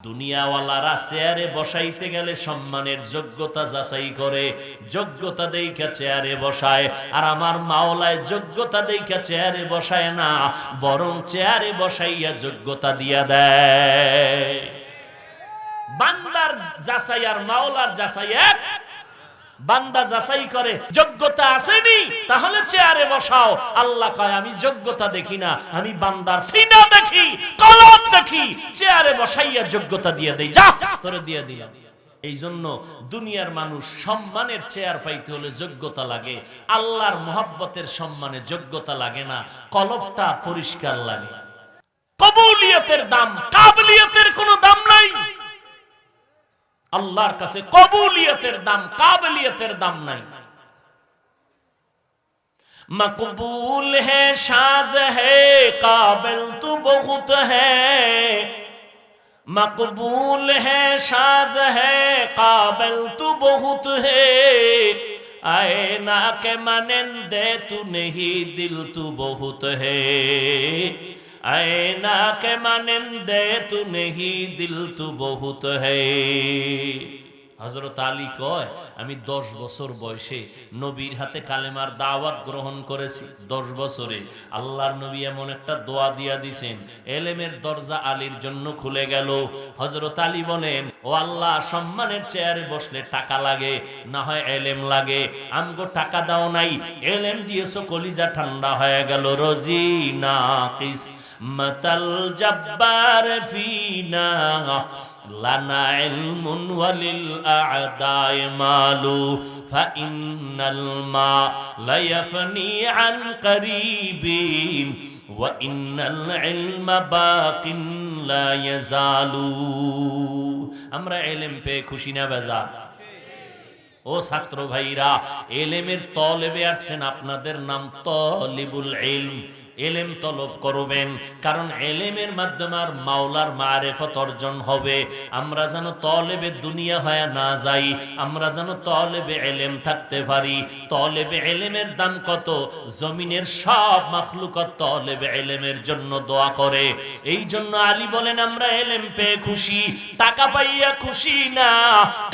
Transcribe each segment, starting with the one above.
দুনিয়াওয়ালারা চেয়ারে বসাইতে গেলে সম্মানের যোগ্যতা যাচাই করে, যোগ্যতা দেইখা চেয়ারে বসায়। আর আমার মাওলায় যোগ্যতা দেইখা চেয়ারে বসায় না, বরং চেয়ারে বসাইয়া যোগ্যতা দিয়া দেয়। বান্দার যাচাই আর মাওলার যাচাই এক। বান্দা যাচাই করে যোগ্যতা আসেনি, তাহলে চেয়ারে বসাও। আল্লাহ কয় আমি যোগ্যতা দেখি না, আমি বান্দার সিনা দেখি, কলব দেখি, চেয়ারে বসাইয়া যোগ্যতা দিয়ে দেই। যা তোরে দিয়ে দিয়া। এই জন্য দুনিয়ার মানুষ সম্মানের চেয়ার পাইতে হলে যোগ্যতা লাগে, আল্লাহর মহব্বতের সম্মানে যোগ্যতা লাগে না, কলবটা পরিষ্কার লাগে। কবুলিয়তের দাম, কাবলিয়তের কোনো দাম নাই। আল্লাহর কাছে কবুলিয়তের দাম, কাবলিয়তের দাম নাই। মকবুল है शाज है काबिल तू बहुत है, मकबूल है शाज है काबिल तू बहुत है, आए ना के मानंदे तू नहीं दिल तू बहुत है, आईना के मानंदे तू नहीं दिल तू बहुत है। হযরত আলী কয় আমি 10 বছর বয়সে নবীর হাতে কালেমার দাওয়াত গ্রহণ করেছি। 10 বছরে আল্লাহর নবী এমন একটা দোয়া দিয়া দিয়েছেন, এলেমের দরজা আলীর জন্য খুলে গেল। হযরত আলী বলেন, ও আল্লাহ, সম্মানের চেয়ারে বসলে টাকা লাগে, না হয় এলেম লাগে। আমগো টাকা দাও নাই, এলেম দিয়েছো, কলিজা ঠান্ডা হয়ে গেল। রজিনা কিস মাতাল জব্বার ফিনা লানা ইলমুন ওয়ালিল আ'দাই মালু ফাইন্নাল মা লা ইয়াফনি আন করিবিন ওয়া ইন্নাল ইলমা বাকিন লা ইয়াজালু। আমরা ইলম পেয়ে খুশি না বেজার? ও ছাত্র ভাইরা, ইলমের তলবে আসছেন, আপনাদের নাম তলিবুল ইলম। এলেম তলব করবেন, কারণ এলেমের মাধ্যমে আর মাওলার মারিফত অর্জন হবে। আমরা যেন তলেবে দুনিয়া হয়ে না যাই, আমরা যেন তলেবে এলেম থাকতে পারি। তলেবে এলেমের দাম কত? জমিনের সব মাখলুকাত তলেবে এলেমের জন্য দোয়া করে। এই জন্য আলী বলেন আমরা এলেম পেয়ে খুশি, টাকা পাইয়া খুশি না।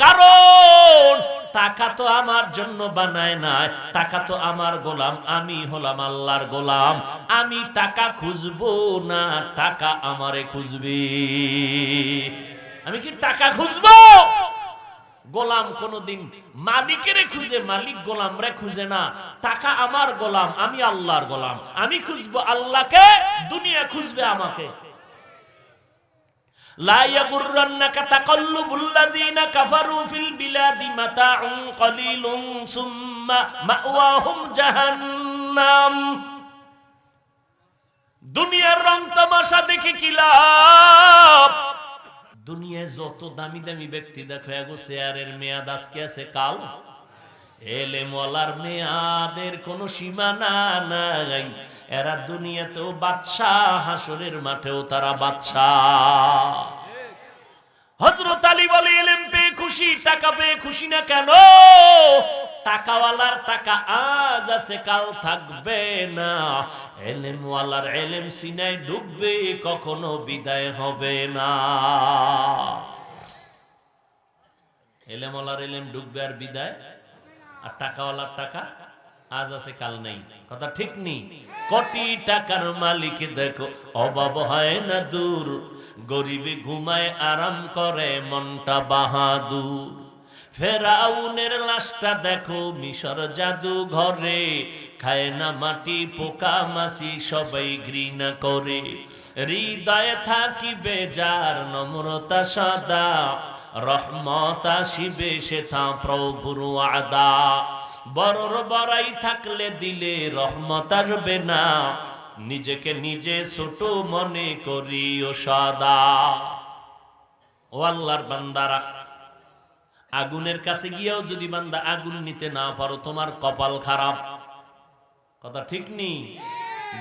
কারণ টাকা তো আমার জন্য বানায় না, টাকা তো আমার গোলাম, আমি হলাম আল্লাহর গোলাম। আমি টাকা খুঁজবো না, টাকা আমারে খুঁজবে। আমি কি টাকা খুঁজবো? গোলাম কোনদিন মালিকেরে খুঁজে, মালিক গোলামরে খুঁজে না। টাকা আমার গোলাম, আমি আল্লাহর গোলাম। আমি খুঁজবো আল্লাহকে, দুনিয়া খুঁজবে আমাকে। লা ইয়াগুররান্নাকা তাকাল্লুবুল্লাযীনা কাফারু ফিল বিলাদি মাতাউন কলিলুন সুম্মা মাওয়াহুম জাহান্নাম। দুনিয়ার রং তামাশা দেখে কি লাভ? দুনিয়ায় যত দামি দামি ব্যক্তি দেখো, এগো চেয়ারের মেয়াদ আজকে আছে, কাল। এলেমওয়ালার মেয়াদের কোনো সীমানা নাই। এরা দুনিয়াতেও বাদশাহ, হাসরের মাঠেও তারা বাদশাহ। হযরত আলী বলে ইলম পেয়ে খুশি, টাকা পেয়ে খুশি না কেন? টাকাওয়ালার টাকা আজ আছে, কাল থাকবে না। এলেমওয়ালার এলেম সিনায় ডুববে, কখনো বিদায় হবে না। এলেমওয়ালার এলেম ডুববে আর বিদায়, আর টাকাওয়ালার টাকা আজ আছে, কাল নেই। কথা ঠিক নেই? কোটি টাকার মালিক দেখো, অভাব হয় না দূর, গরিবে ঘুমায় আরাম করে, মনটা বাহাদুর। ফেরাউনের লাশটা দেখো মিশর জাদু ঘরে, খায় না মাটি পোকা মাছি, সবাই ঘৃণা করে। হৃদয়ে থাকিবে যার নম্রতা সদা, রহমত আসিবে সেথা প্রভুর ওয়াদা। বড়র বড়াই থাকলে দিলে রহমত আসবে না, নিজেকে নিজে ছোট মনে করিও সদা। ও আল্লাহর বান্দারা, আগুনের কাছে গিয়েও যদি বান্দা আগুন নিতে না পারো, তোমার কপাল খারাপ। কথা ঠিক নেই?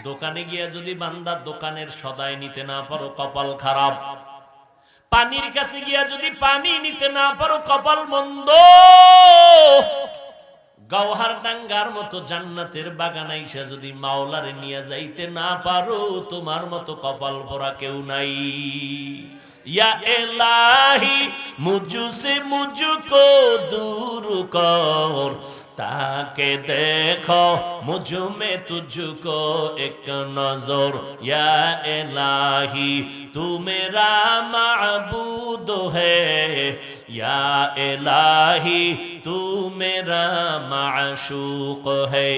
দোকানে গিয়ে যদি বান্দা দোকানের সদাই নিতে না পারো, কপাল খারাপ। পানির কাছে গিয়া যদি পানি নিতে না পারো, কপাল মন্দ। গওহার ডাঙ্গার মতো জান্নাতের বাগান আইসা যদি মাওলারে নিয়ে যাইতে না পারো, তোমার মতো কপাল ভরা কেউ নাই। या इलाही मुझसे मुझको दूर कर, ताके देखो मुझ में तुझको एक नजर। या इलाही तू मेरा माबूद है, या इलाही तू मेरा माशूक है।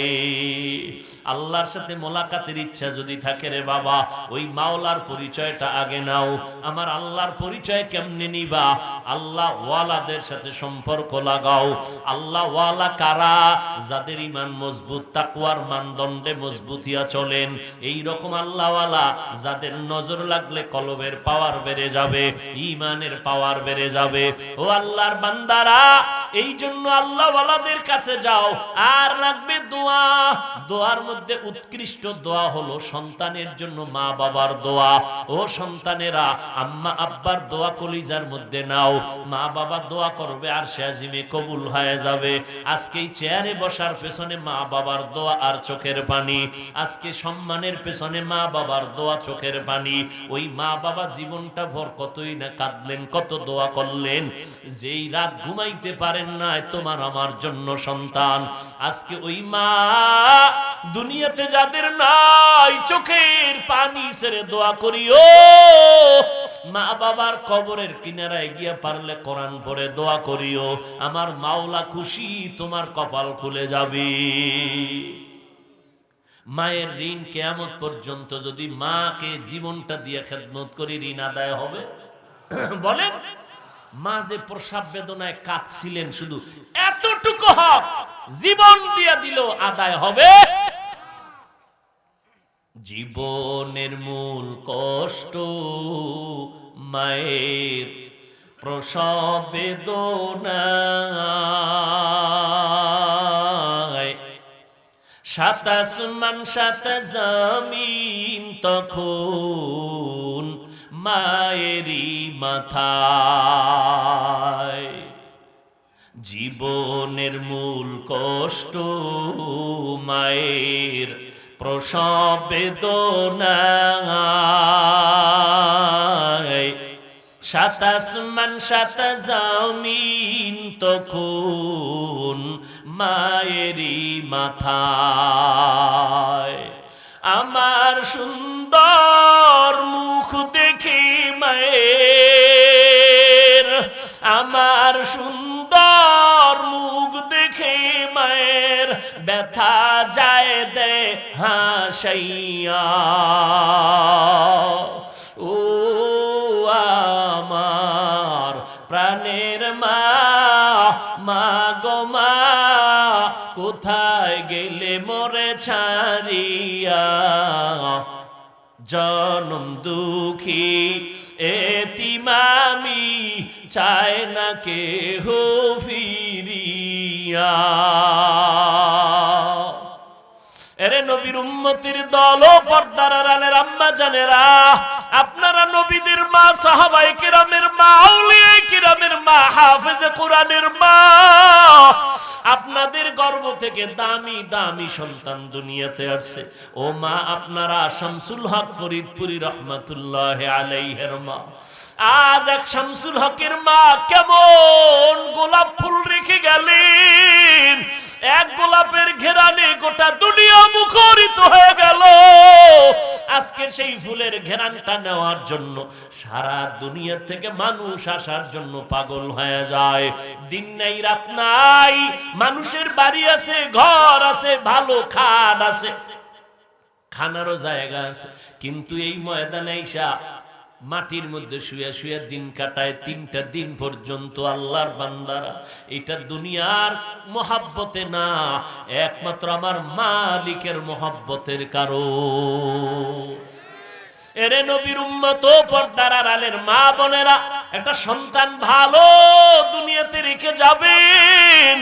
আল্লাহর সাথে মোলাকাতের ইচ্ছা যদি থাকে রে বাবা, ওই মাওলার পরিচয়টা আগে নাও। আমার আল্লাহর পরিচয় কেমনে নিবা? আল্লাহ ওয়ালাদের সাথে সম্পর্ক লাগাও। আল্লাহ ওয়ালা কারা? যাদের ঈমান মজবুত, তাকওয়ার মানদণ্ডে মজবুতিয়া চলেন। এই রকম আল্লাহ ওয়ালা যাদের নজর লাগলে কলবের পাওয়ার বেড়ে যাবে, ঈমানের পাওয়ার বেড়ে যাবে। ও আল্লাহর বান্দারা, এই জন্য আল্লাহ ওয়ালাদের কাছে যাও। আর লাগবে দোয়া। দোয়ার মধ্যে উৎকৃষ্ট দোয়া হলো সন্তানের জন্য মা বাবার দোয়া। ও সন্তানেরা, আম্মা আব্বার দোয়া কলিজার মধ্যে নাও। মা বাবা দোয়া করবে আর সে আজিমে কবুল হয়ে যাবে। আজকে এই চেয়ারে বসার পেছনে মা বাবার দোয়া আর চোখের পানি। আজকে সম্মানের পেছনে মা বাবার দোয়া চোখের পানি। ওই মা বাবা জীবনটা ভর কতই না কাঁদলেন, কত দোয়া করলেন। যেই রাত ঘুমাইতে পারেন না তোমার আমার জন্য সন্তান। আজকে ওই মা দুনিয়াতে যাদের নাই, চোখের পানি ছেড়ে দোয়া করিও। মা বাবার কবরের কিনারায় গিয়া পারলে কোরআন পড়ে দোয়া করিও। আমার মাওলা খুশি, তোমার কপাল খুলে যাবে। মায়ের ঋণ কিয়ামত পর্যন্ত যদি মাকে জীবনটা দিয়ে খেদমত করি ঋণ আদায় হবে? বলেন। মা যে প্রসব বেদনায় কাঁদছিলেন, শুধু এতটুকু হক জীবন দিয়া দিল আদায় হবে? জীবনের মূল কষ্ট মায়ের প্রসব বেদনায়। সাত আসমান সাত জমিন তখন মায়েরই মাথায়। জীবনের মূল কষ্ট মায়ের প্রসব বেদনায়। সাত আসমান সাত জমিন তখন মায়েরই মাথায়। আমার সুন্দর মুখ দেখে মায়ের, আমার সুন্দর মুখ দেখে মায়ের ব্যথা যায় দে হাসাইয়া। ও আমার প্রাণের মা, মা গো মা, কোথায় গেলে মোরে ছাড়িয়া? জনম দুঃখী এতিম আমি, চায় না কেহ ফিরিয়া। এরে নবীর উম্মতির দল ও পর্দার আড়ালের আম্মা জানেরা, আপনারা নবীদের মা, সাহাবায়ে কিরামের মা, আউলিয়ায়ে কিরামের মা, হাফেজে কোরআনের মা, আপনাদের গর্ভ থেকে দামি দামি সন্তান দুনিয়াতে আসছে। ও মা, আপনারা শামসুল হক ফরিদপুরি রহমাতুল্লাহ আলাইহির মা। আজ এক শামসুল হকের মা কেমন গোলাপ ফুল রেখে গেলেন, এক গোলাপের ঘেরানে গোটা দুনিয়া মুখরিত হয়ে গেল। আজকে সেই ফুলের ঘেরানটা নেওয়ার জন্য সারা দুনিয়া থেকে মানুষ আসার জন্য পাগল হয়ে যায়। দিন নাই রাত নাই, মানুষের বাড়ি আছে, ঘর আছে, ভালো খাট আছে, খানারও জায়গা আছে, কিন্তু এই ময়দানে আইসা মাটির মধ্যে শুয়ে শুয়ে দিন কাটায়। 3টা দিন পর্যন্ত আল্লাহর বান্দারা। এটা দুনিয়ার মোহাব্বতে না, একমাত্র আমার মালিকের মোহাব্বতের কারণ। এরে নবীর উম্মত ও পর্দার আড়ালের মা বোনেরা, একটা সন্তান ভালো দুনিয়াতে রেখে যাবেন,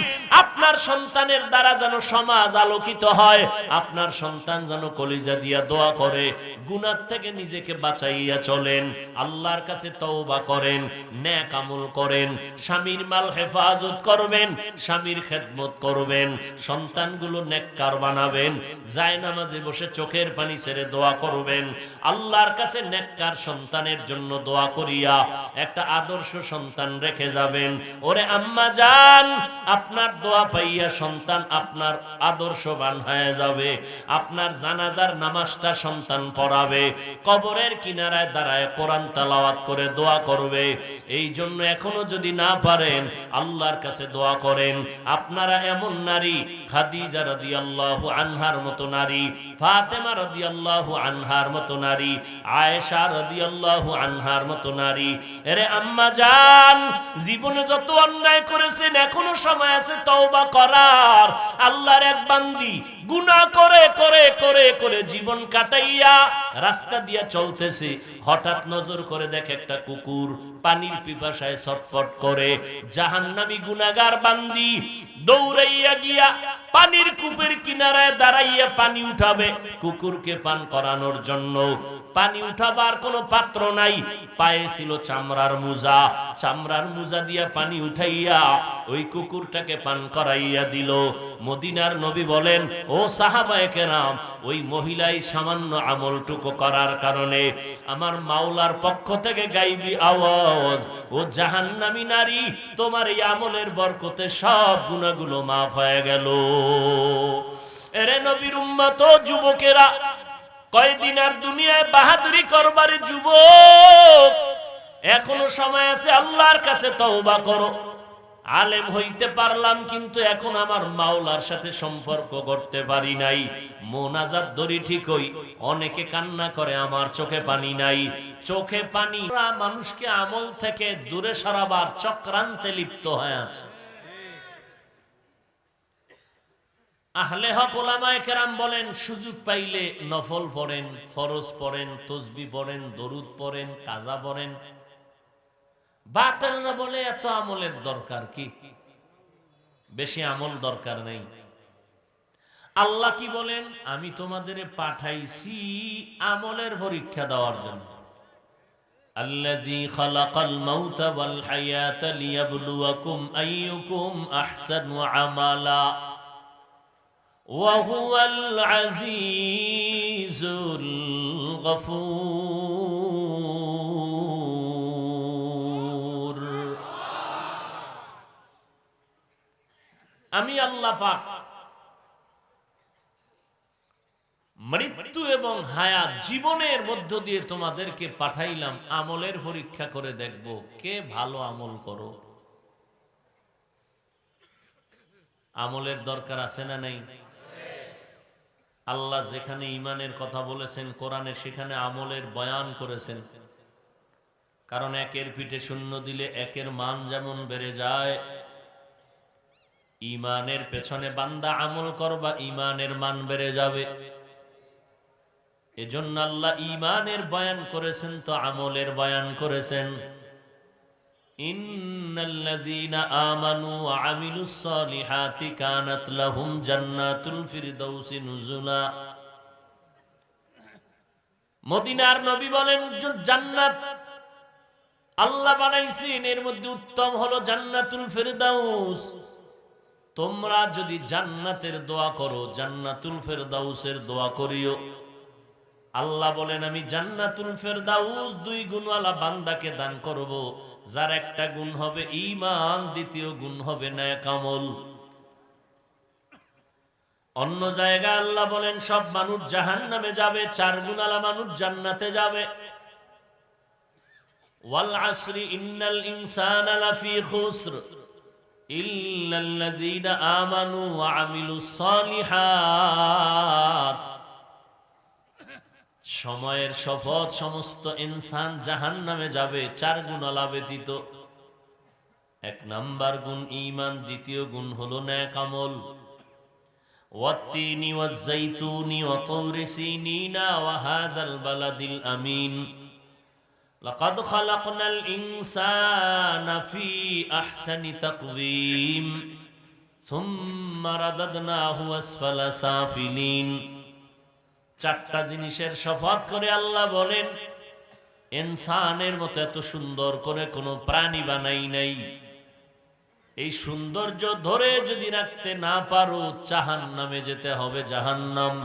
আপনার সন্তানের দ্বারা যেন সমাজ আলোকিত হয়, আপনার সন্তান যেন কলিজা দিয়া দোয়া করে, গুনাহ থেকে নিজেকে বাঁচাইয়া চলেন, আল্লাহর কাছে তওবা করেন, নেক আমল করেন, স্বামীর মাল হেফাজত করবেন, স্বামীর খেদমত করবেন, সন্তানগুলো নেককার বানাবেন, যায় নামাজে বসে চোখের পানি ছেড়ে দোয়া করবেন, আল্লাহর কাছে নেককার সন্তানের জন্য দোয়া করিয়া একটা আদর্শ সন্তান রেখে যাবেন। ওরে আম্মা জান, আপনার দোয়া পাইয়া সন্তান আপনার আদর্শবান হয়ে যাবে, আপনার জানাজার নামাজটা সন্তান পড়াবে, কবরের কিনারায় দাঁড়ায় কোরআন তেলাওয়াত করে দোয়া করবে। এই জন্য এখনো যদি না পারেন আল্লাহর কাছে দোয়া করেন। আপনারা এমন নারী, খাদিজা রাদিয়াল্লাহু আনহার মতো নারী, ফাতেমা রাদিয়াল্লাহু আনহার মতো নারী, আয়েশা রাদিয়াল্লাহু আনহার মতো নারী। এরে আম্মা জান, জীবনে যত অন্যায় করেছেন এখনো সময় আছে তওবা করার। আল্লাহর এক বান্দি গুনাহ করে করে করে করে জীবন কাটাইয়া রাস্তা দিয়া চলতেছে, হঠাৎ নজর করে দেখে একটা কুকুর পানির পিপাসায় ছটফট করে। জাহান্নামী গুনাহগার বান্দি দৌড়াইয়া গিয়া পানির কূপের কিনারায় দাঁড়াইয়া পানি উঠাবে কুকুরকে পান করানোর জন্য। পানি উঠাবার কোনো পাত্র নাই, পায়ে ছিল চামড়ার মুজা, চামড়ার মুজা দিয়া পানি উঠাইয়া ওই কুকুরটাকে পান করাইয়া দিল। মদিনার নবী বলেন, ও সাহাবায়ে কেরাম, ওই মহিলাই সামান্য আমলটুকু করার কারণে আমার মাওলার পক্ষ থেকে গাইবি আওয়াজ, ও জাহান্নামী নারী, তোমার এই আমলের বরকতে সব গুনাহগুলো মাফ হয়ে গেল। এরে নবীর উম্মত ও যুবকেরা, কয়দিন আর দুনিয়ায় বাহাদুরি করবার যুবক, এখনো সময় আছে, আল্লাহর কাছে তওবা করো। আলেম হইতে পারলাম কিন্তু এখন আমার মাওলার সাথে সম্পর্ক করতে পারি নাই। মোনাজাত ধরি ঠিকই, অনেকে কান্না করে আমার চোখে পানি নাই। চোখে পানি মানুষকে আমল থেকে দূরে সরাবার চক্রান্তে লিপ্ত হয়ে আছে। আহলে হক ওলামায়ে কেরাম বলেন, সুযোগ পাইলে নফল পড়েন, ফরজ পড়েন, তসবিহ পড়েন, দরুদ পড়েন, কাজা পড়েন। বাতেলরা বলে এত আমলের দরকার কি, বেশি আমল দরকার নেই। আল্লাহ কি বলেন, আমি তোমাদের পাঠাইছি আমলের পরীক্ষা দেওয়ার জন্য। আল্লাযী খালাকাল মাউতা ওয়াল হায়াতা লিয়াবলুয়াকুম আইয়ুকুম আহসানু আমালা ওয়া হুয়াল আজিজুল গফুর। আমি আল্লাহ পাক মৃত্যু এবং হায়াত জীবনের মধ্য দিয়ে তোমাদেরকে পাঠাইলাম আমলের পরীক্ষা করে দেখব কে ভালো আমল করো। আমলের দরকার আছে না নাই? আল্লাহ যেখানে ঈমানের কথা বলেছেন কোরআনে, সেখানে আমলের বয়ান করেছেন। কারণ একের পিঠে শূন্য দিলে একের মান যেমন বেড়ে যায়, ঈমানের পেছনে বান্দা আমল করবা, ঈমানের মান বেড়ে যাবে। এজন্য আল্লাহ ঈমানের বয়ান করেছেন তো আমলের বয়ান করেছেন। ইন্নাল্লাযীনা আমানু ওয়া আমিলুস সালিহাতি কানাত লাহুম জান্নাতুল ফিরদাউসি নুজুলা। মদিনার নবী বলেন, জান্নাত আল্লাহ বানাইছেন, এর মধ্যে উত্তম হলো জান্নাতুল ফিরদাউস। তোমরা যদি জান্নাতের দোয়া করো, জান্নাতুল ফিরদাউসের দোয়া করিও। আল্লাহ বলেন, আমি জান্নাতুল ফেরদাউস 2 গুণওয়ালা বান্দাকে দান করব, যার একটা গুণ হবে ঈমান, দ্বিতীয় গুণ হবে নেক আমল। অন্য জায়গায় আল্লাহ বলেন, সব মানুষ জাহান্নামে যাবে, 4 গুণওয়ালা মানুষ জান্নাতে যাবে। ওয়াল আসরি ইন্নাল ইনসানা লাফি খুসর ইল্লাল্লাযীনা আমানু ওয়া আমিলুস সালিহাত। সময়ের শপথ, সমস্ত ইনসান জাহান্নামে যাবে 4 গুণওয়ালা ব্যতীত। 1 নাম্বার গুণ ঈমান, দ্বিতীয় গুণ হলো নেক আমল। ওয়াত্তিনি ওয়াজ-যাইতুনি ওয়া তুরি সিনিনা ওয়া হাযাল বালাদিল আমিন লাকাদ খালাকনাল ইনসানা ফি আহসানি তাকওয়িম সুম্মা রাদাদনাহু আসফালা সাফিলিন। চারটা জিনিসের শপথ করে আল্লাহ বলেন, ইনসানের মতো এত সুন্দর করে কোনো প্রাণী বানাই নাই। এই সৌন্দর্য ধরে যদি রাখতে না পারো, জাহান্নামে যেতে হবে, জাহান্নাম।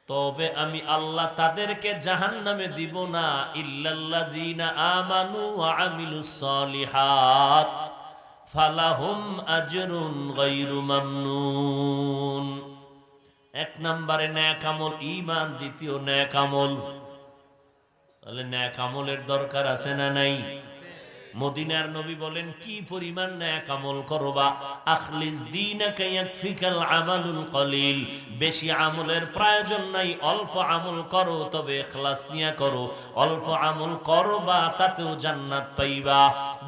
তবে আমি আল্লাহ তাদেরকে জাহান্নামে দিব না, ইল্লাল্লাযীনা আমানু ওয়া আমিলুস সালিহাত ফালাহুম আজরুন গায়রু মামনুন। এক নম্বরে নেক আমল, ঈমান। দ্বিতীয় নেক আমল। তাহলে নেক আমলের দরকার আছে না নাই? মদিনার নবী বলেন, কি পরিমাণ নেক আমল করবা? আখলিস দীনাকা ইয়াকফিকাল আমালুল কলিল। বেশি আমলের প্রয়োজন নাই, অল্প আমল করো, তবে ইখলাস নিয়ে করো। অল্প আমল করবা, তাতেও জান্নাত পাইবা।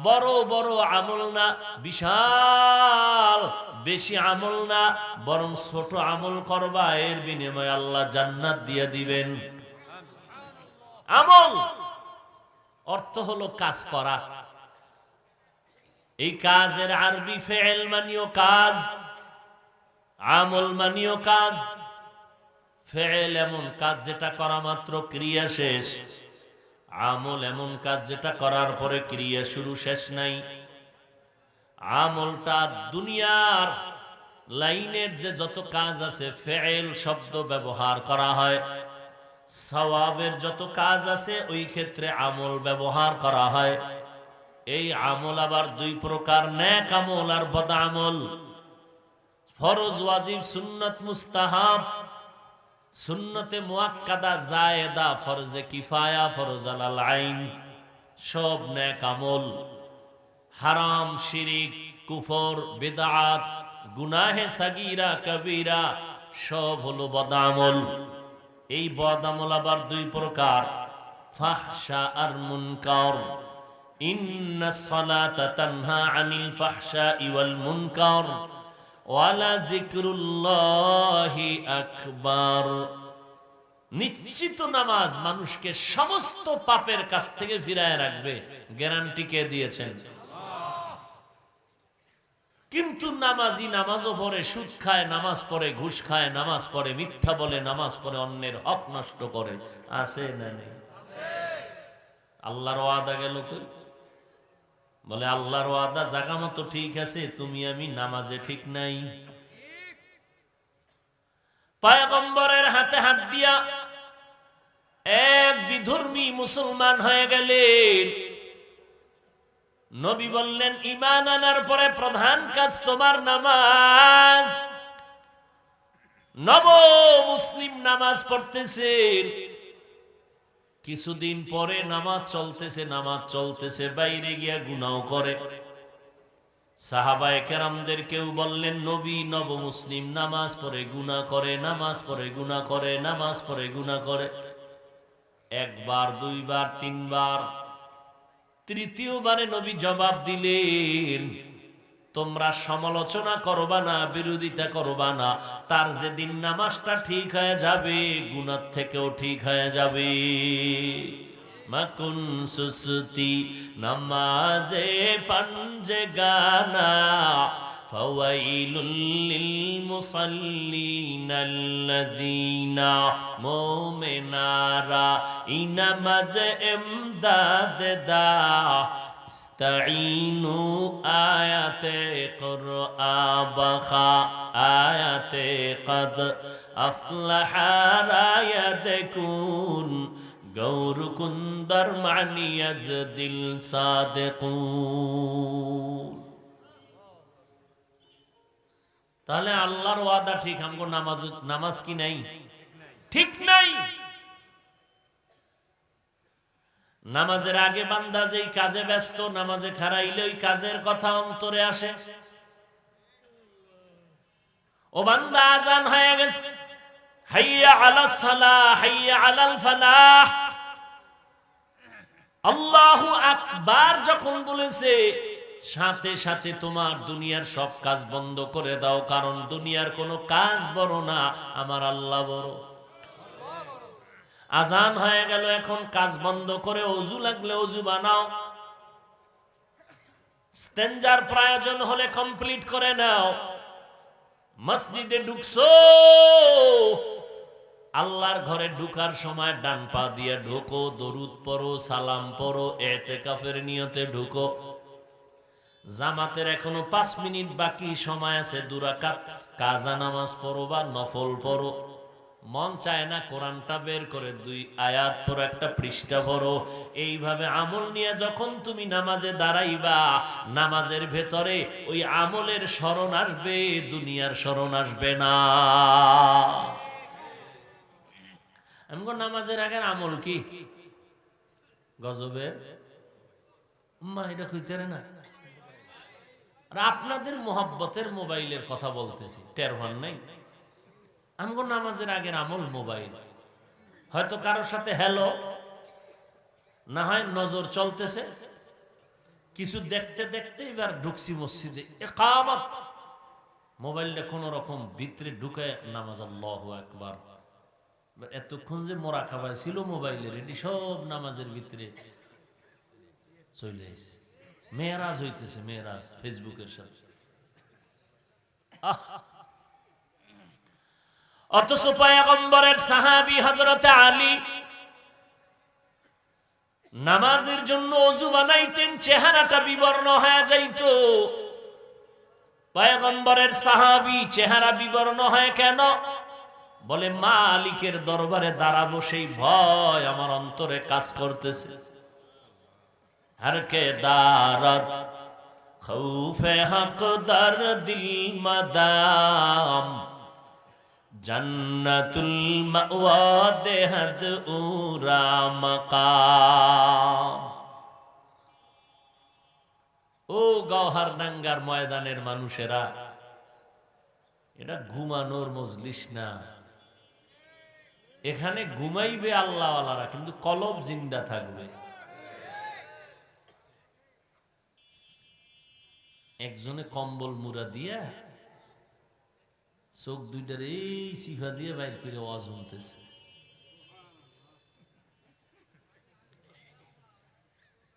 বড় বড় আমল না, বিশাল বেশি আমল না, বরং ছোট আমল করবা, এর বিনিময়ে আল্লাহ জান্নাত দিয়ে দিবেন। আমল অর্থ হলো কাজ করা। এই কাজের আরবি ফেল মানিও কাজ, আমল মানিও কাজ। ফেল এমন কাজ যেটা করা মাত্র ক্রিয়া শেষ। আমল এমন কাজ যেটা করার পরে ক্রিয়া শুরু শেষ নাই। আমলটা দুনিয়ার লাইনের যে যত কাজ আছে ফেল শব্দ ব্যবহার করা হয়। সওয়াবের যত কাজ আছে ওই ক্ষেত্রে আমল ব্যবহার করা হয়। এই আমল আবার দুই প্রকার, নেক আমল আর বদ আমল। ফরজ, ওয়াজিব, সুন্নাত, মুস্তাহাব। সুন্নতে মুআক্কাদা, জায়েদা, ফরজে কিফায়া, ফরজ আলাল আইন, সব নেক আমল। হারাম, শিরিক, কুফর, বিদআত, গুনাহে সাগীরা কবীরা সব হলো বদ আমল। এই বদ আমল আবার দুই প্রকার, ফাহশা আর মুনকার। ইন্নাস সালাতা তানহা আনিল ফাহশাই ওয়াল মুনকার ওয়ালা যিকরুল্লাহি আকবার। নিশ্চিত নামাজ মানুষকে সমস্ত পাপের কাছ থেকে ফিরায় রাখবে, গ্যারান্টি কে দিয়েছেন? কিন্তু নামাজি নামাজও পড়ে, সুদ খায়, নামাজ পড়ে, ঘুষ খায়, নামাজ পড়ে, মিথ্যা বলে, নামাজ পড়ে, অন্যের হক নষ্ট করে। আছে না নেই? আল্লাহর ওয়াদা গেল কই? বলে আল্লাহর ওয়াদা জায়গা মতো ঠিক আছে, তুমি আমি নামাজে ঠিক নাই। পয়গম্বরের হাতে হাত দিয়া এক বিধর্মী মুসলমান হয়ে গেলেন। নবী বললেন, ঈমান আনার পরে প্রধান কাজ তোমার নামাজ। নব মুসলিম নামাজ পড়তেছেন, কিছুদিন পরে নামাজ চলতেছে, বাইরে গিয়া গুনাহ করে। সাহাবায়ে কেরামদের কেউ বললেন, নবী নব মুসলিম নামাজ পড়ে গুনাহ করে, নামাজ পড়ে গুনাহ করে, নামাজ পড়ে গুনাহ করে। একবার, দুইবার, তিনবার, তৃতীয়বারে নবী জবাব দিলেন, তোমরা সমালোচনা করবা না, বিরোধিতা করবা না, তার যেদিন নামাজটা ঠিক হয়ে যাবে গুনাহ থেকেও ঠিক হয়ে যাবে। মাকুন সুসতি নামাজে পাঞ্জে গানা ফাওয়াইলুল লিল মুসাল্লিনাল্লাযীনা মুমিনারা ইনামাজ ইমদাদ দা ইস্তাঈনু আয়াতে কুরআন বাখা আয়াতে কদ আফলাহা রায়াদকুন গৌরকুন্দর মানিয়াজ দিল সাদেকুন। তাহলে আল্লাহর ওয়াদা ঠিক, আমগো নামাজ কি নাই? ঠিক নাই। নামাজের আগে বান্দা যেই কাজে ব্যস্ত, নামাজে খাড়াইলে ওই কাজের কথা অন্তরে আসে। ও বান্দা, আজান হয়ে গেছে, হাইয়া আলাস সালাহ, হাইয়া আলাল ফালাহ। আল্লাহু আকবার যখন বলেছে, সাথে সাথে তোমার দুনিয়ার সব কাজ বন্ধ করে দাও, কারণ দুনিয়ার কোনো কাজ বড় না, আমার আল্লাহ বড়। আজান হয়ে গেল, এখন কাজ বন্ধ করে ওযু লাগলে ওযু বানাও, স্তেঞ্জার প্রয়োজন হলে কমপ্লিট করে নাও। মসজিদে ঢুকছো, আল্লাহর ঘরে ঢুকার সময় ডান পা দিয়ে ঢোকো, দরুদ পড়ো, সালাম পড়ো, ইতিকাফের নিয়তে ঢুকো। জামাতের এখনো 5 মিনিট বাকি, সময় আছে, 2 রাকাত কাজা নামাজ পড়ো বা নফল পড়ো। মন চায় না কোরআনটা বের করে 2 আয়াত পড়ো, একটা পৃষ্ঠা পড়ো। এইভাবে আমল নিয়ে যখন তুমি নামাজে দাঁড়াইবা, নামাজের ভেতরে ওই আমলের স্মরণ আসবে, দুনিয়ার স্মরণ আসবে না। আমগো নামাজের আগের আমল কি গজবের, মা এটা কইতে না। আর আপনাদের মোহাব্বতের মোবাইলের কথা বলতেছি, টের হন নাই? আমগো নামাজের আগের আমল মোবাইল। হয়তো কারোর সাথে হ্যালো, না হয় নজর চলতেছে, কিছু দেখতে দেখতে এবার ঢুকছি মসজিদে, ইকামত, মোবাইলটা কোন রকম ভিতরে ঢুকে নামাজ, আল্লাহু আকবার। এতক্ষণ যে মোরাকাবায় ছিল মোবাইলের, এটি সব নামাজের ভিতরে চলে আসছে। মেরাজ হইতেছে, মেরাজ ফেসবুকের সাথে। অথচ পয়গম্বরের সাহাবী হযরত আলী নামাজের জন্য ওযু বানাইতেন, চেহারাটা বিবর্ণ হয়ে যাইত। পয়গম্বরের সাহাবী চেহারা বিবর্ণ হয় কেন? বলে মালিকের দরবারে দাঁড়াবো, সেই ভয় আমার অন্তরে কাজ করতেছে। हर के दारत खौफे हक दर दिल मदाम जन्नतुल मअवा देहद उरा मकाम। ও গওহারডাঙ্গার ময়দানের মানুষেরা, এটা ঘুমানোর মজলিস না। এখানে ঘুমাইবে আল্লাহওয়ালারা, কিন্তু কলব জিন্দা থাকবে। একজনে কম্বল মুড়া দিয়া চোখ দুইটার এই সিফা দিয়ে বাইর করে ওয়াজ শুনতেছে।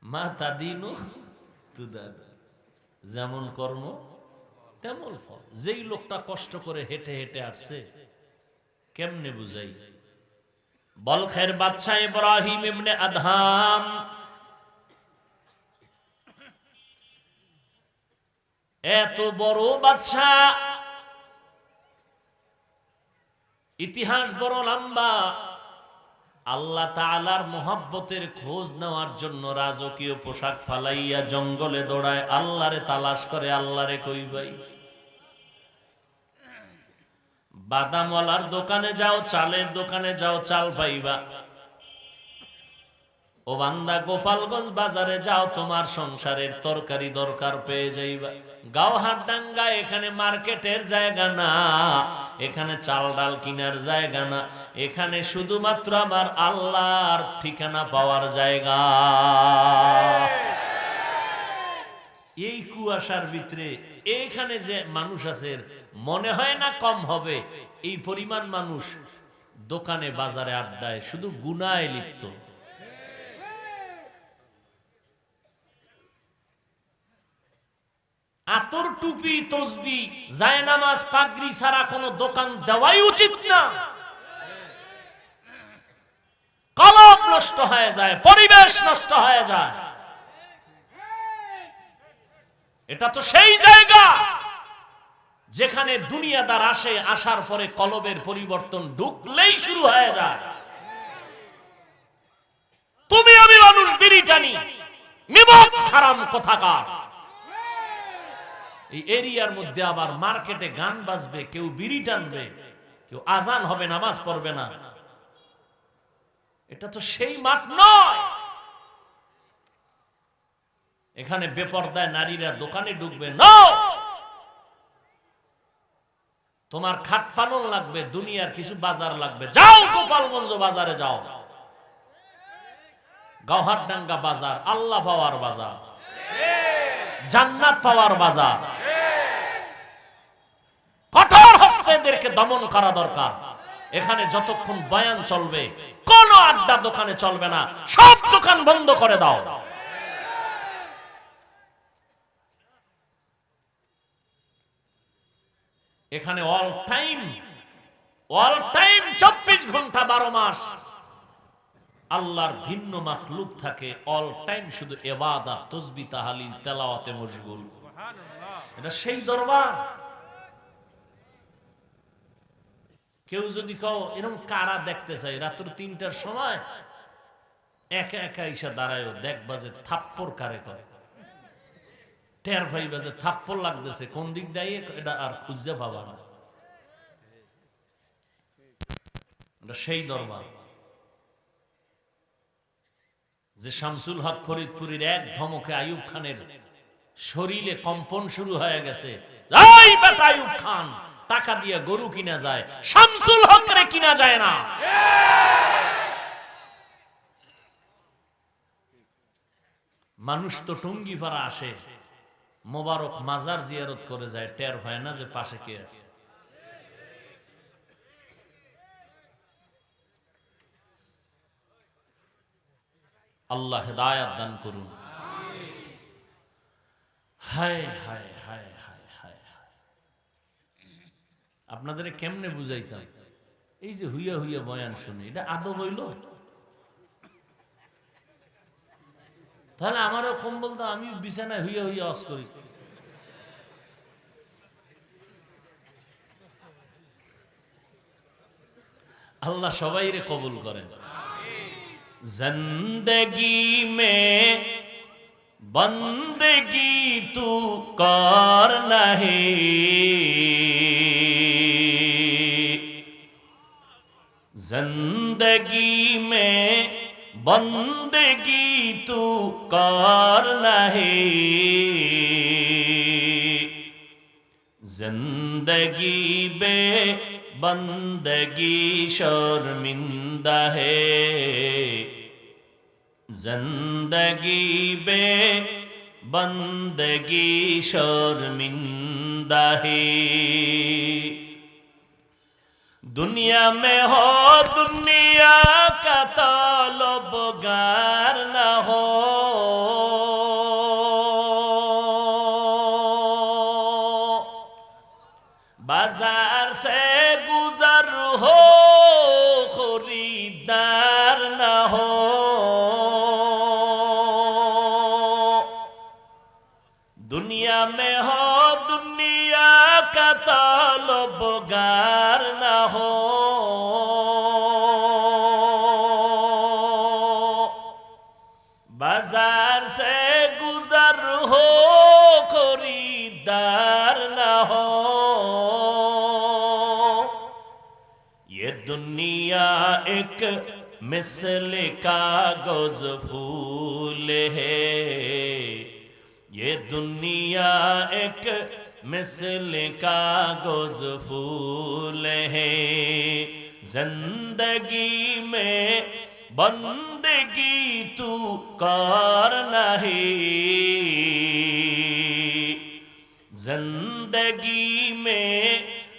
মা তাদিনু তুদান, যেমন কর্ম তেমন ফল। যেই লোকটা কষ্ট করে হেঁটে হেঁটে আসছে, কেমনে বুঝাই? বলখের বাদশাহ ইব্রাহিম ইবনে আদহাম এত বড় বাদশাহ, ইতিহাস বড় লম্বা। আল্লাহ তাআলার মোহাব্বতের খোঁজ নেওয়ার জন্য রাজকীয় পোশাক ফালাইয়া জঙ্গলে দৌড়ায়, আল্লাহরে তালাশ করে, আল্লাহরে কই ভাই। বাদামওয়ালার দোকানে যাও, চালের দোকানে যাও, চাল পাইবা। ও বান্দা, গোপালগঞ্জ বাজারে যাও, তোমার সংসারের তরকারি দরকার পেয়ে যাইবা। গাওহারডাঙ্গা এখানে মার্কেটের জায়গা না, এখানে চাল ডাল কিনার জায়গা না, এখানে শুধুমাত্র আমার আল্লাহর ঠিকানা পাওয়ার জায়গা। এই কুয়াশার ভিতরে এইখানে যে মানুষ আছে, মনে হয় না কম হবে। এই পরিমাণ মানুষ দোকানে বাজারে আড্ডায় শুধু গুনায় লিপ্ত। আতর, টুপি, তসবি, জায়নামাজ, পাগড়ি ছাড়া কোন দোকান দেওয়াই উচিত না। কলব নষ্ট হয়ে যায়, পরিবেশ নষ্ট হয়ে যায়। এটা তো সেই জায়গা যেখানে দুনিয়াদার আসে, আসার পরে কলবের পরিবর্তন ঢুকলেই শুরু হয়ে যায়। তুমি আমি মানুষ বিড়ি টানি, নিমক হারাম কোথাকার। এই এরিয়ার মধ্যে আবার মার্কেটে গান বাজবে, কেউ বিড়ি টানবে, কেউ আজান হবে, নামাজ পড়বে না। এটা তো সেই মাঠ নয়। এখানে বেপরদায় নারীরা দোকানে ঢুকবে না। তোমার খাট পালন লাগবে, দুনিয়ার কিছু বাজার লাগবে, যাও গোপালগঞ্জ বাজারে যাও। গাওহারডাঙ্গা বাজার আল্লাহ পাওয়ার বাজার, জান্নাত পাওয়ার বাজার। কঠোর হস্তে এদেরকে দমন করা দরকার। এখানে যতক্ষণ বয়ান চলবে কোন আড্ডা দোকানে চলবে না, সব দোকান বন্ধ করে দাও। এখানে অল টাইম 24 ঘন্টা 12 মাস আল্লাহর ভিন্ন মাখলুক থাকে, অল টাইম শুধু ইবাদত, তাসবিহ, তাহলিল, তেলাওয়াতে মশগুল। এটা সেই দরবার। কেউ যদি কও এরকম কারা দেখতে চাই রাত্র 3টার সময় একা একা এসে দাঁড়ায়, দেখবা যে থাপ্পড় কারে কয়, টের পাইবা যে থাপ্পড় লাগতেছে কোন দিক দিয়ে, এটা আর খুঁজে পাবা না। এটা সেই দরবার যে শামসুল হক ফরিদপুরীর এক ধমকে আইয়ুব খানের শরীরে কম্পন শুরু হয়ে গেছে। এই বেটা আইয়ুব খান, টাকা দিয়ে গরু কিনা যায়, শামসুল হকরে কিনা যায় না। মানুষ তো টুঙ্গিপাড়া আসে, মোবারক মাজার জিয়ারত করে যায়, টের হয় না যে পাশে কে আছে। আল্লাহ হেদায়েত দান করুন। হায় হায় হায় হায় হায় হায়, আপনাদের কেমনে বুঝাইতাম? এই যে হুইয়া হুইয়া বয়ান শুনে, এটা আদব হইল? তাহলে আমারও কম্বল দাও, আমি বিছানায় হুইয়া হুইয়া অস করি। আল্লাহ সবাই রে কবুল করেন। জিন্দগি মে বন্দগি তু কর নাহি, জিন্দগি মে বন্দগি তু কর নাহি, जिंदगी बे बंदगी शर्मिंदा है, जिंदगी बे बंदगी शर्मिंदा है। दुनिया में हो दुनिया का तलबगार न हो, बाजार से गुजर हो खरीदार न हो, दुनिया में हो दुनिया का तलबगार न हो, बाजार से गुजर हो खरीदार न हो। ये दुनिया एक मिसल कागज फूल है, ये दुनिया एक मिसल कागज फूल है, जिंदगी में बंदगी तू कर नहीं, जिंदगी में